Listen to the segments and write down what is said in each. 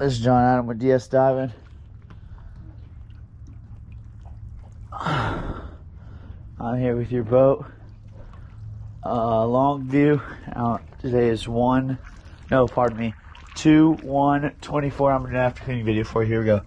This is John Adam with DS Diving. I'm here with your boat. Long view. Today is 2/1/24. I'm doing an after cleaning video for you. Here we go.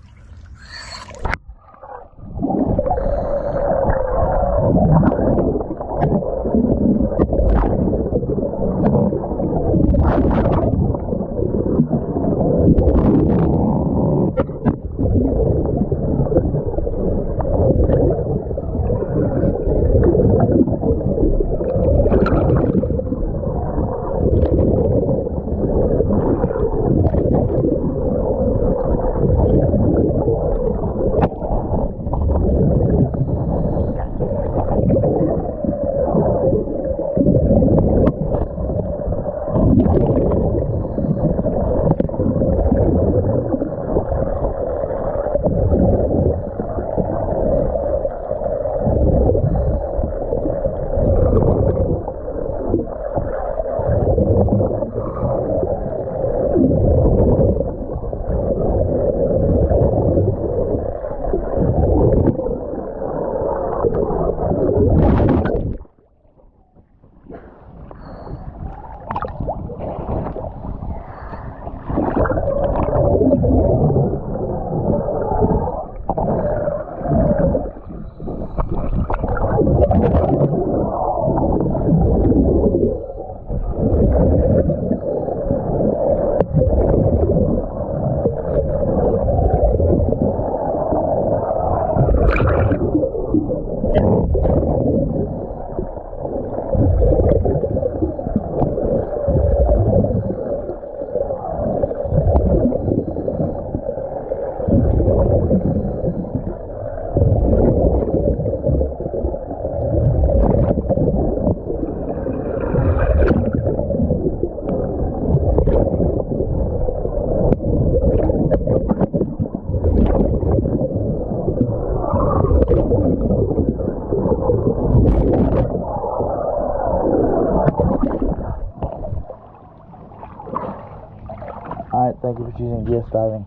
Alright, thank you for choosing DS Diving.